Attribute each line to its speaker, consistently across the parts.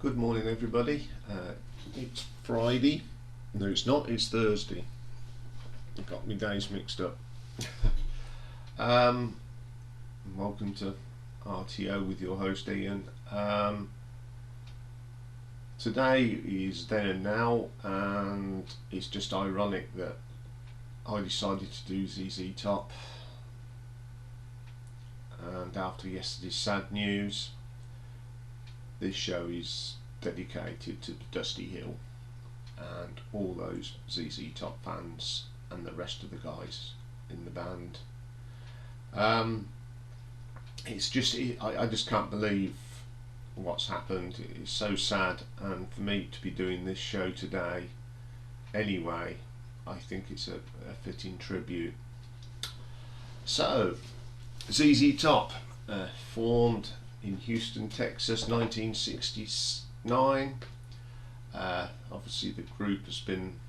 Speaker 1: Good morning, everybody. It's Friday. No, it's not. It's Thursday. I got my days mixed up. Welcome to RTO with your host Iain. Today is then and now, and it's just ironic that I decided to do ZZ Top, and after yesterday's sad news, this show is dedicated to Dusty Hill and all those ZZ Top fans and the rest of the guys in the band. It's just, I just can't believe what's happened. It's so sad, and for me to be doing this show today anyway, I think it's a fitting tribute. So, ZZ Top, formed in Houston, Texas, 1969. Obviously the group has been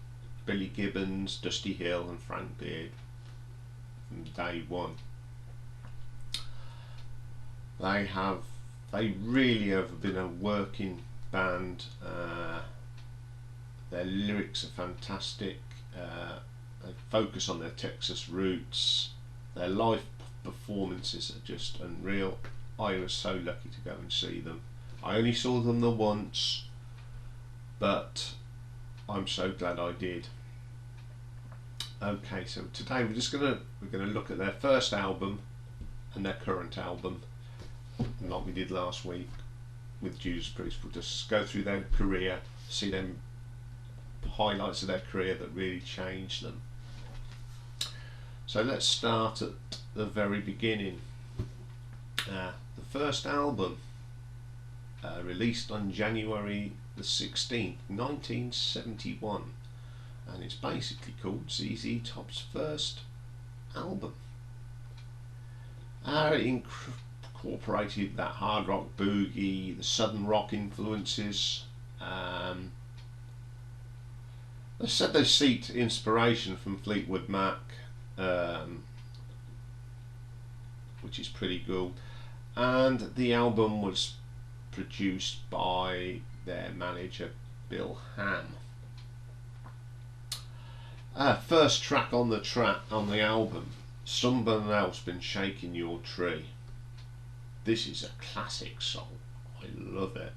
Speaker 1: Billy Gibbons, Dusty Hill and Frank Beard from day one. They really have been a working band. Their lyrics are fantastic. They focus on their Texas roots. Their live performances are just unreal. I was so lucky to go and see them. I only saw them the once, but I'm so glad I did. Okay, so today we're gonna look at their first album and their current album, and like we did last week with Judas Priest. We'll just go through their career, see them highlights of their career that really changed them. So let's start at the very beginning. The first album released on January the 16th, 1971, and it's basically called ZZ Top's first album. It incorporated that hard rock boogie, the southern rock influences. They said they seeked inspiration from Fleetwood Mac, which is pretty cool. And the album was produced by their manager Bill Ham. First track on the album, Someone Else Been Shaking Your Tree. This is a classic song. I love it.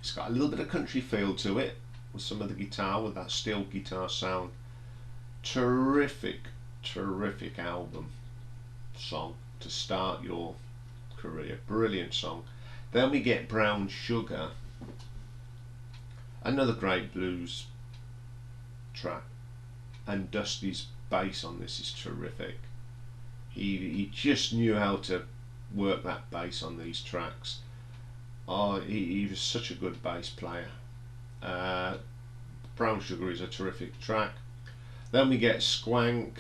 Speaker 1: It's got a little bit of country feel to it, with some of the guitar, with that steel guitar sound. Terrific album song to start your career. Brilliant song. Then we get Brown Sugar, another great blues track, and Dusty's bass on this is terrific. He just knew how to work that bass on these tracks. He was such a good bass player. Brown Sugar is a terrific track. Then we get Squank.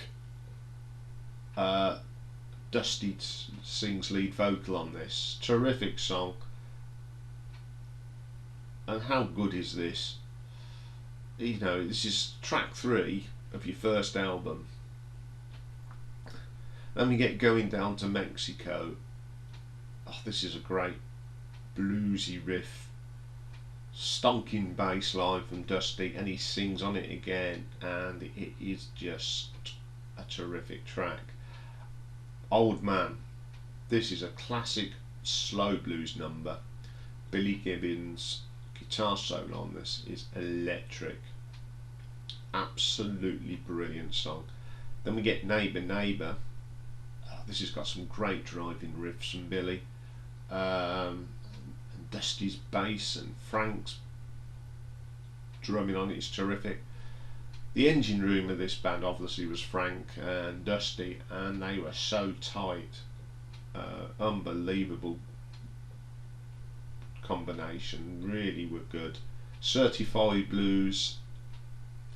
Speaker 1: Dusty sings lead vocal on this. Terrific song. And how good is this? You know, this is track 3 of your first album. Then we get Going Down to Mexico. Oh, this is a great bluesy riff. Stonking bass line from Dusty, and he sings on it again, and it is just a terrific track. Old Man, this is a classic slow blues number. Billy Gibbons' guitar solo on this is electric. Absolutely brilliant song. Then we get Neighbour Neighbour. This has got some great driving riffs from Billy. And Dusty's bass and Frank's drumming on it is terrific. The engine room of this band obviously was Frank and Dusty, and they were so tight. Unbelievable combination, really were good. Certified Blues,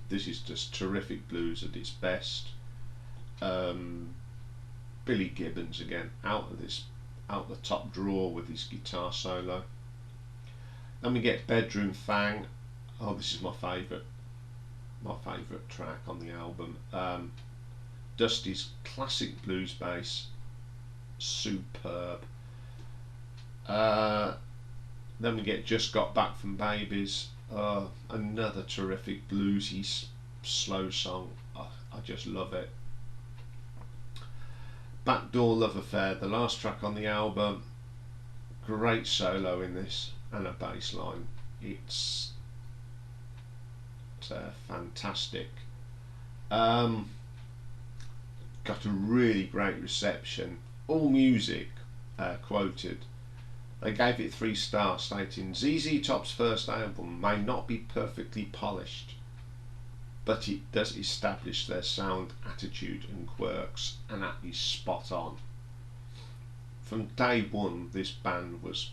Speaker 1: this is just terrific blues at its best. Billy Gibbons again, out the top drawer with his guitar solo. Then we get Bedroom Thang. Oh, this is my favourite track on the album. Dusty's classic blues bass, superb. Then we get Just Got Back from Babies, another terrific bluesy slow song. I just love it. Backdoor Love Affair, the last track on the album, great solo in this and a bass line. It's fantastic. Got a really great reception. All Music quoted, they gave it 3 stars, stating ZZ Top's first album may not be perfectly polished, but it does establish their sound, attitude and quirks, and that is spot on. From day one this band was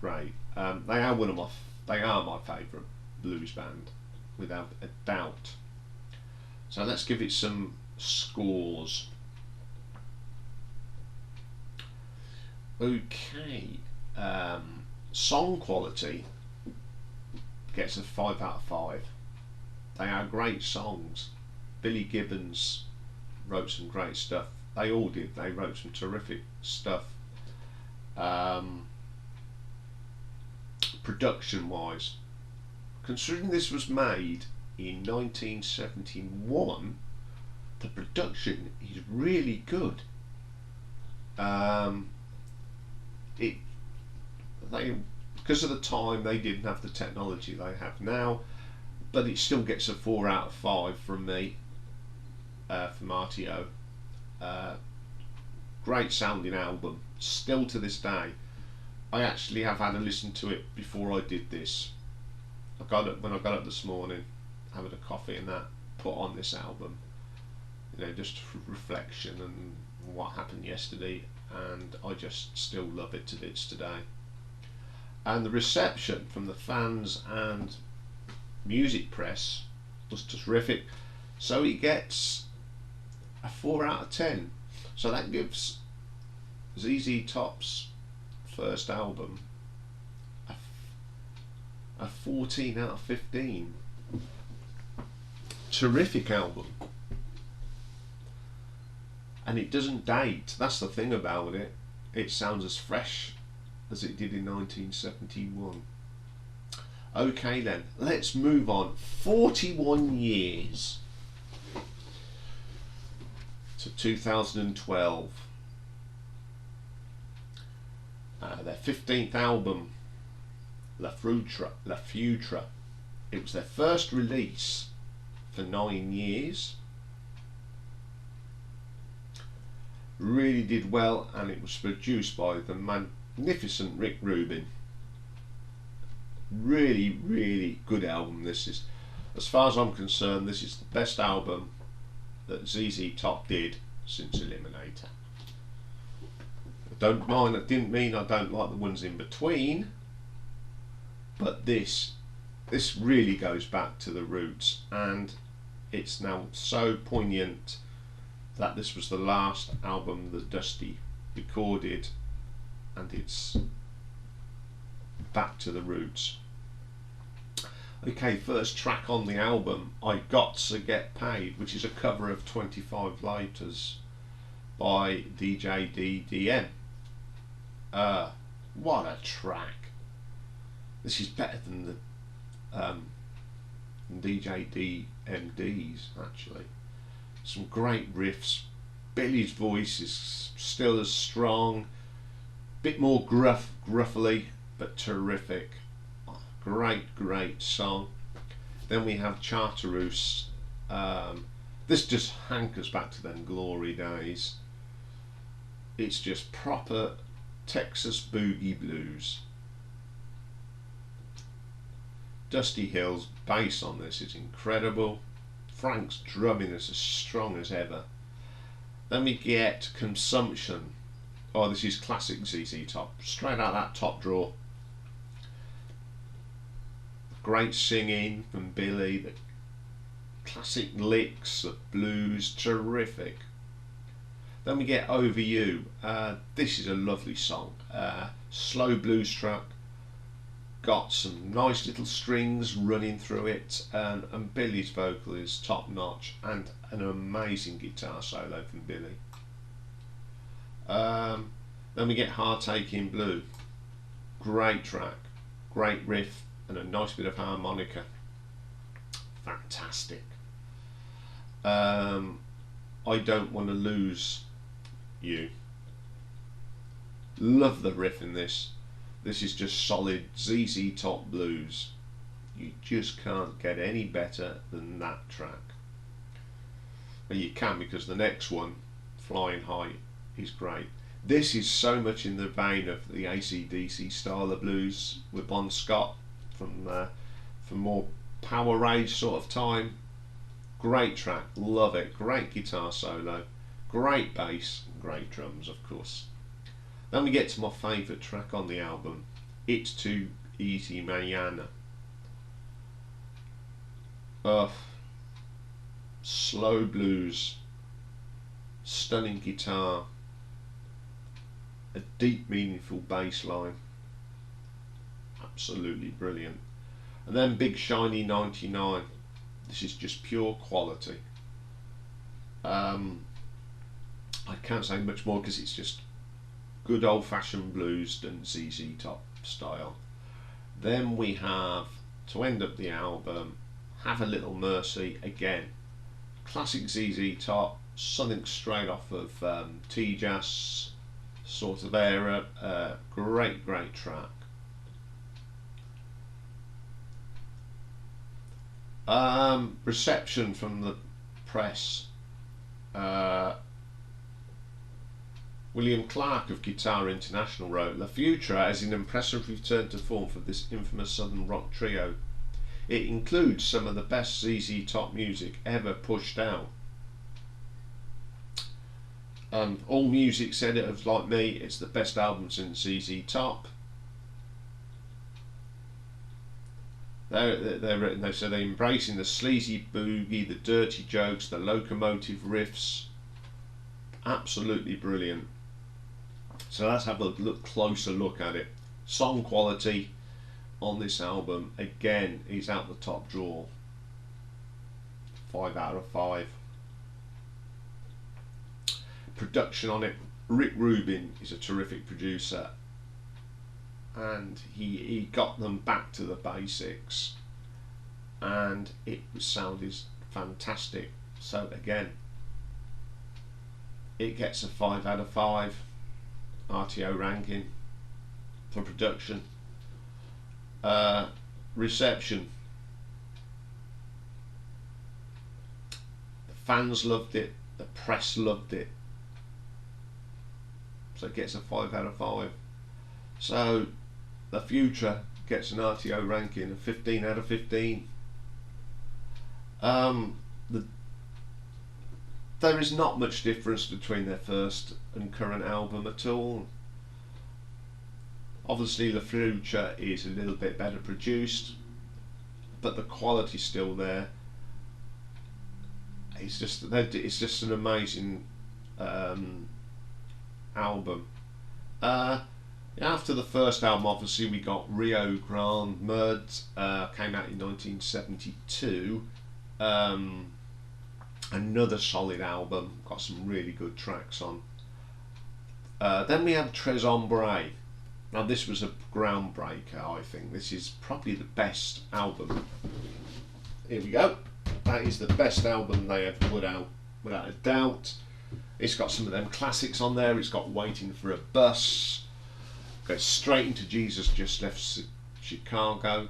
Speaker 1: great. They are my favourite blues band, without a doubt. So let's give it some scores. Okay, song quality gets a 5 out of 5. They are great songs. Billy Gibbons wrote some great stuff. They all did. They wrote some terrific stuff. Production wise, considering this was made in 1971, the production is really good. Because of the time, they didn't have the technology they have now, but it still gets a 4 out of 5 from me, from RTO. Great sounding album, still to this day. I actually have had a listen to it before I did this. When I got up this morning, having a coffee and that, put on this album, just reflection and what happened yesterday, and I just still love it to bits today. And the reception from the fans and music press was terrific, so he gets a 4 out of 10. So that gives ZZ Top's first album a 14 out of 15. Terrific album, and it doesn't date. That's the thing about it. It sounds as fresh as it did in 1971. Okay then, let's move on. 41 years to 2012. Their 15th album, Futura. It was their first release for 9 years. Really did well, and it was produced by the magnificent Rick Rubin. Really, really good album. This is, as far as I'm concerned, this is the best album that ZZ Top did since Eliminator. It didn't mean I don't like the ones in between, but this really goes back to the roots, and it's now so poignant that this was the last album that Dusty recorded, and it's back to the roots. Okay, first track on the album, I Gotsta Get Paid, which is a cover of 25 Lighters by DJ DMD. What a track. This is better than the DJ DMD's, actually. Some great riffs. Billy's voice is still as strong, bit more gruffly, but terrific. Great song. Then we have Chartreuse. This just hankers back to them glory days. It's just proper Texas boogie blues. Dusty Hill's bass on this is incredible. Frank's drumming is as strong as ever. Then we get Consumption. Oh, this is classic ZZ Top, straight out that top drawer. Great singing from Billy, the classic licks of blues, terrific. Then we get Over You. This is a lovely song, slow blues track, got some nice little strings running through it, and Billy's vocal is top notch, and an amazing guitar solo from Billy. Then we get Heartache in Blue. Great track, great riff, and a nice bit of harmonica. Fantastic. I Don't Want to Lose You. Love the riff in this. This is just solid ZZ Top blues. You just can't get any better than that track. Well, you can, because the next one, Flyin High, is great. This is so much in the vein of the AC/DC style of blues with Bon Scott from more power rage sort of time. Great track, love it. Great guitar solo, great bass, great drums, of course. Then we get to my favourite track on the album, It's Too Easy Mañana. Slow blues, stunning guitar, a deep meaningful bass line, absolutely brilliant. And then Big Shiny 99, this is just pure quality. I can't say much more because it's just good old fashioned blues done ZZ Top style. Then we have, to end up the album, Have a Little Mercy, again classic ZZ Top, something straight off of T-Jazz sort of era. Great track. Reception from the press. William Clark of Guitar International wrote, La Futura is an impressive return to form for this infamous southern rock trio. It includes some of the best ZZ Top music ever pushed out. All Music said it was like me, it's the best album since ZZ Top. They said they're embracing the sleazy boogie, the dirty jokes, the locomotive riffs. Absolutely brilliant. So let's have a closer look at it. Song quality on this album, again, is out the top drawer. 5 out of 5. Production on it, Rick Rubin is a terrific producer, and he got them back to the basics, and it sounded fantastic. So again, it gets a 5 out of 5 RTO ranking for production. Reception, the fans loved it, the press loved it, so it gets a 5 out of 5. So the Futura gets an RTO ranking of 15 out of 15. There is not much difference between their first and current album at all. Obviously the Futura is a little bit better produced, but the quality's still there. It's just an amazing album. After the first album, obviously we got Rio Grande Mud, came out in 1972. Another solid album, got some really good tracks on. Then we have Tres Ombre. Now this was a groundbreaker, I think. This is probably the best album. Here we go. That is the best album they ever put out, without a doubt. It's got some of them classics on there. It's got Waiting for a Bus. Goes straight into Jesus Just Left Chicago.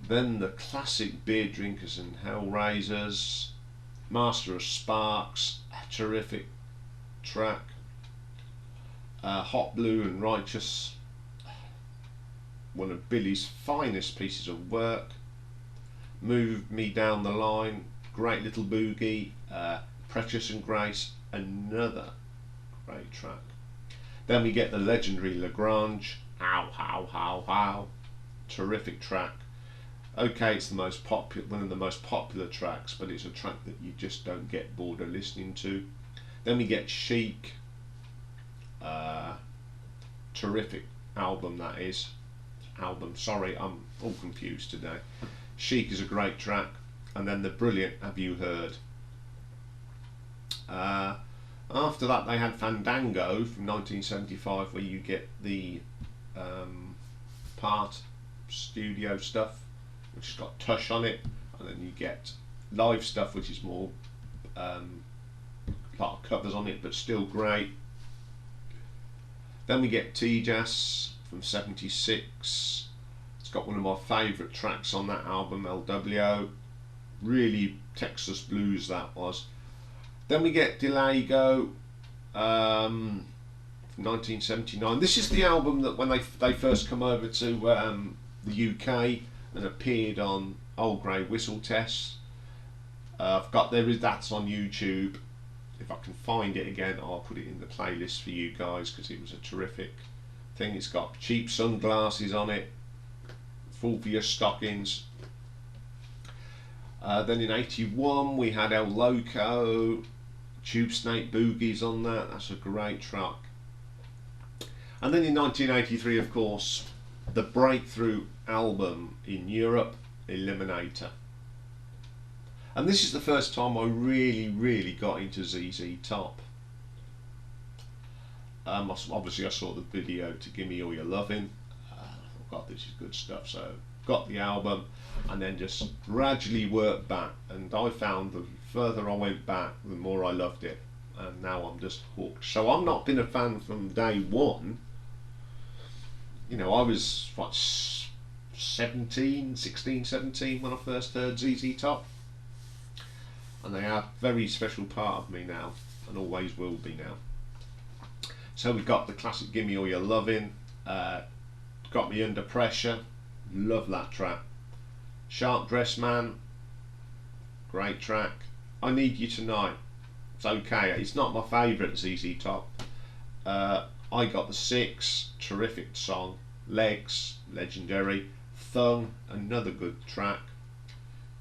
Speaker 1: Then the classic Beer Drinkers and Hellraisers. Master of Sparks, a terrific track. Hot Blue and Righteous, one of Billy's finest pieces of work. Move Me Down the Line, great little boogie. Precious and Grace, another great track. Then we get the legendary Lagrange, Ow How How How, terrific track. Okay, it's the most popular, one of the most popular tracks, but it's a track that you just don't get bored of listening to. Then we get Chic, terrific album that is. Sorry, I'm all confused today. Chic is a great track, and then the brilliant Have You Heard. After that they had Fandango from 1975, where you get the part studio stuff, which has got Tush on it, and then you get live stuff, which is more a lot of covers on it, but still great. Then we get T-Jazz from '76. It's got one of my favourite tracks on that album, LWO. Really Texas blues that was. Then we get Delago from 1979. This is the album that when they first come over to the UK and appeared on Old Grey Whistle Test. I've got that's on YouTube. If I can find it again, I'll put it in the playlist for you guys because it was a terrific thing. It's got Cheap Sunglasses on it, Full for Your Stockings. Then in '81 we had El Loco, Tube Snake Boogies on that. That's a great track. And then in 1983, of course, the breakthrough album in Europe, Eliminator. And this is the first time I really got into ZZ Top. Obviously I saw the video to Give Me All Your Lovin'. I thought, God, this is good stuff. So got the album and then just gradually worked back. And I found the further I went back, the more I loved it. And now I'm just hooked. So I've not been a fan from day one. You know, I was, what, 16, 17 when I first heard ZZ Top. And they are a very special part of me now, and always will be now. So we've got the classic Give Me All Your Lovin', Got Me Under Pressure, love that track. Sharp Dress Man, great track. I Need You Tonight, it's okay, it's not my favourite ZZ Top. I Got the Six, terrific song. Legs, legendary. Thang, another good track.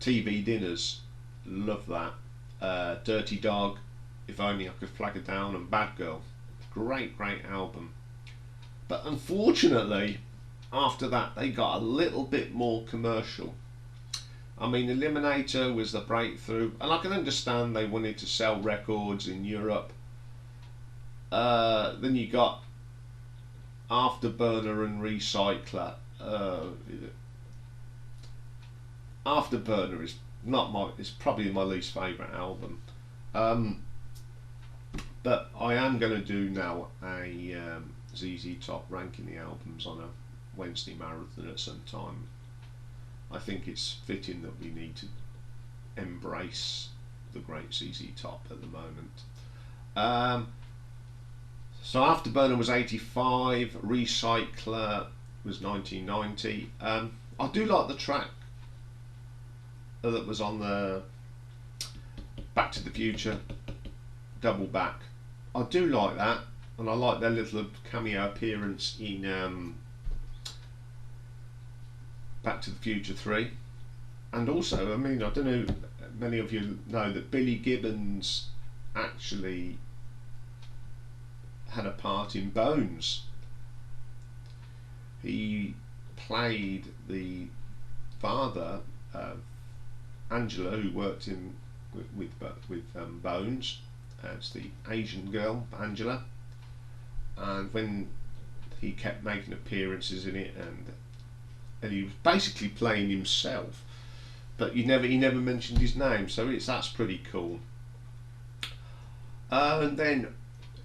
Speaker 1: TV Dinners, love that. Dirty Dog, If Only I Could Flag Her Down, and Bad Girl, great album. But unfortunately after that they got a little bit more commercial. I mean, Eliminator was the breakthrough, and I can understand they wanted to sell records in Europe. Then you got Afterburner and Recycler. Afterburner is it's probably my least favourite album. But I am going to do now a ZZ Top ranking the albums on a Wednesday marathon at some time. I think it's fitting that we need to embrace the great ZZ Top at the moment. So Afterburner was '85, Recycler was 1990. I do like the track that was on the Back to the Future Double Back. I do like that, and I like their little cameo appearance in Back to the Future 3. And also, I mean, I don't know, many of you know that Billy Gibbons actually had a part in Bones. He played the father of Angela, who worked with Bones. It's the Asian girl, Angela. And when he kept making appearances in it, and he was basically playing himself, but he never mentioned his name, so that's pretty cool. And then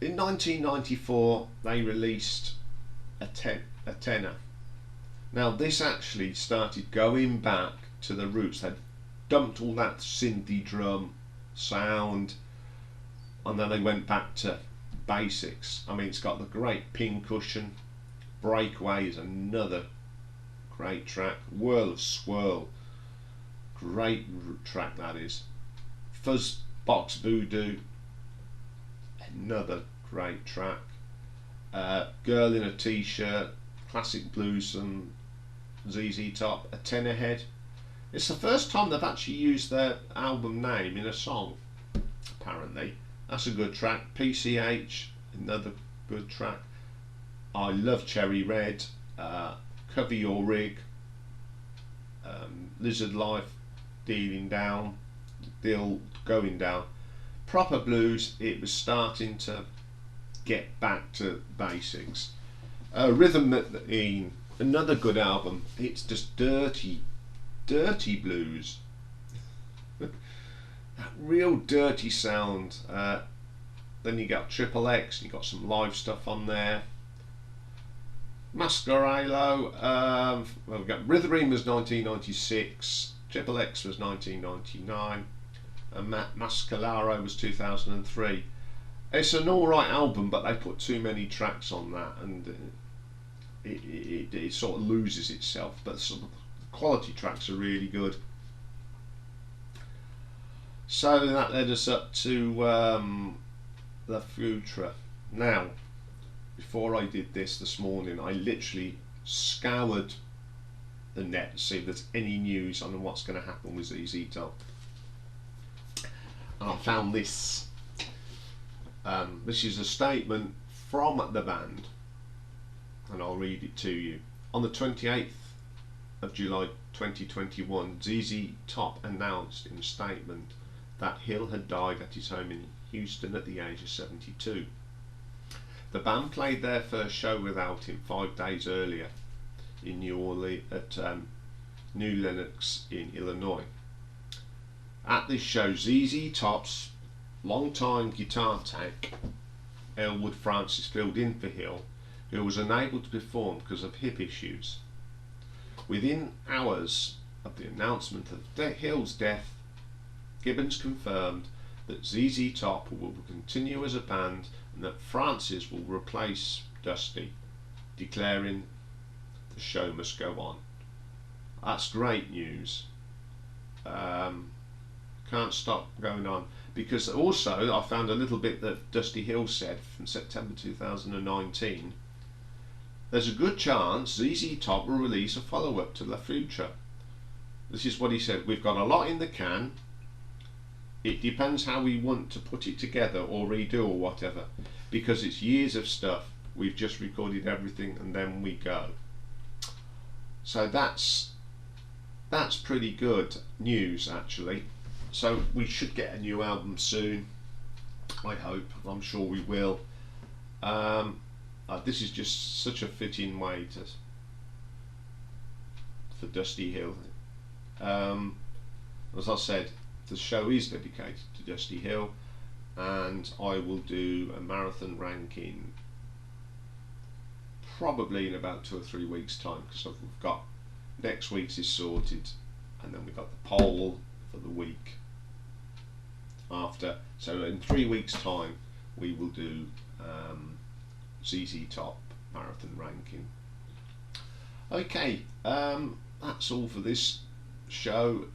Speaker 1: in 1994 they released a tenor. Now this actually started going back to the roots. They'd dumped all that synthy drum sound, and then they went back to basics. I mean, it's got the great Pincushion. Breakaway is another great track. Whirl of Swirl, great track that is. Fuzzbox Voodoo, another great track. Girl in a T-Shirt, classic blues and ZZ Top. A Tenor Head. It's the first time they've actually used their album name in a song, apparently. That's a good track. PCH, another good track. I love Cherry Red. Cover Your Rig. Lizard Life, Going Down. Proper blues. It was starting to get back to basics. Rhythm Machine, another good album. It's just dirty blues. That real dirty sound. Then you got Triple X, you got some live stuff on there. Mascarello, well, we've got Rhythm was 1996, Triple X was 1999, and Mascarello was 2003. It's an alright album, but they put too many tracks on that, and it sort of loses itself, but some quality tracks are really good. So that led us up to the Futura. Now, before I did this morning, I literally scoured the net to see if there's any news on what's going to happen with ZZ Top, and I found this. This is a statement from the band, and I'll read it to you. On the 28th of July 2021, ZZ Top announced in a statement that Hill had died at his home in Houston at the age of 72. The band played their first show without him 5 days earlier in New Orleans at New Lenox in Illinois. At this show, ZZ Top's long-time guitar tech, Elwood Francis, filled in for Hill, who was unable to perform because of hip issues. Within hours of the announcement of Hill's death, Gibbons confirmed that ZZ Top will continue as a band and that Francis will replace Dusty, declaring the show must go on. That's great news. Can't stop going on, because also I found a little bit that Dusty Hill said from September 2019. There's a good chance ZZ Top will release a follow-up to La Futura. This is what he said: we've got a lot in the can. It depends how we want to put it together or redo or whatever, because it's years of stuff. We've just recorded everything and then we go. So that's pretty good news, actually. So we should get a new album soon, I hope. I'm sure we will. This is just such a fitting way for Dusty Hill. As I said, the show is dedicated to Dusty Hill, and I will do a marathon ranking probably in about 2 or 3 weeks time, because we've got next week's is sorted, and then we've got the poll for the week after. So in 3 weeks time we will do ZZ Top marathon ranking. Okay, that's all for this show.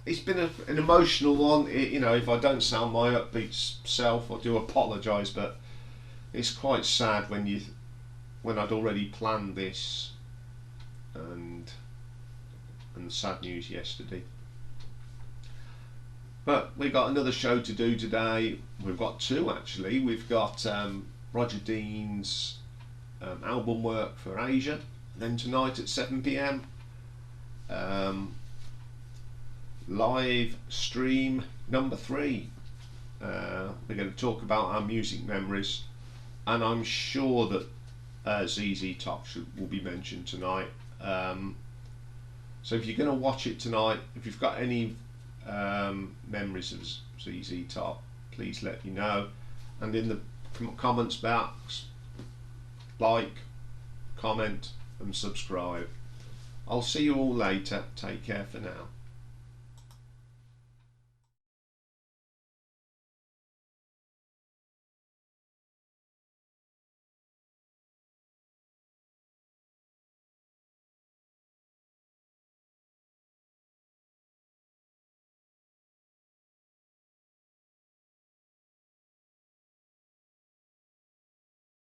Speaker 1: It's been an emotional one. You know, if I don't sound my upbeat self, I do apologise, but it's quite sad when I'd already planned this, and sad news yesterday. But we've got another show to do today. We've got 2 actually. We've got Roger Dean's album work for Asia. And then tonight at 7 PM, live stream number 3. We're going to talk about our music memories, and I'm sure that ZZ Top will be mentioned tonight. So if you're going to watch it tonight, if you've got any memories of ZZ Top, please let me know, and in the comments box, like, comment and subscribe. I'll see you all later. Take care for now.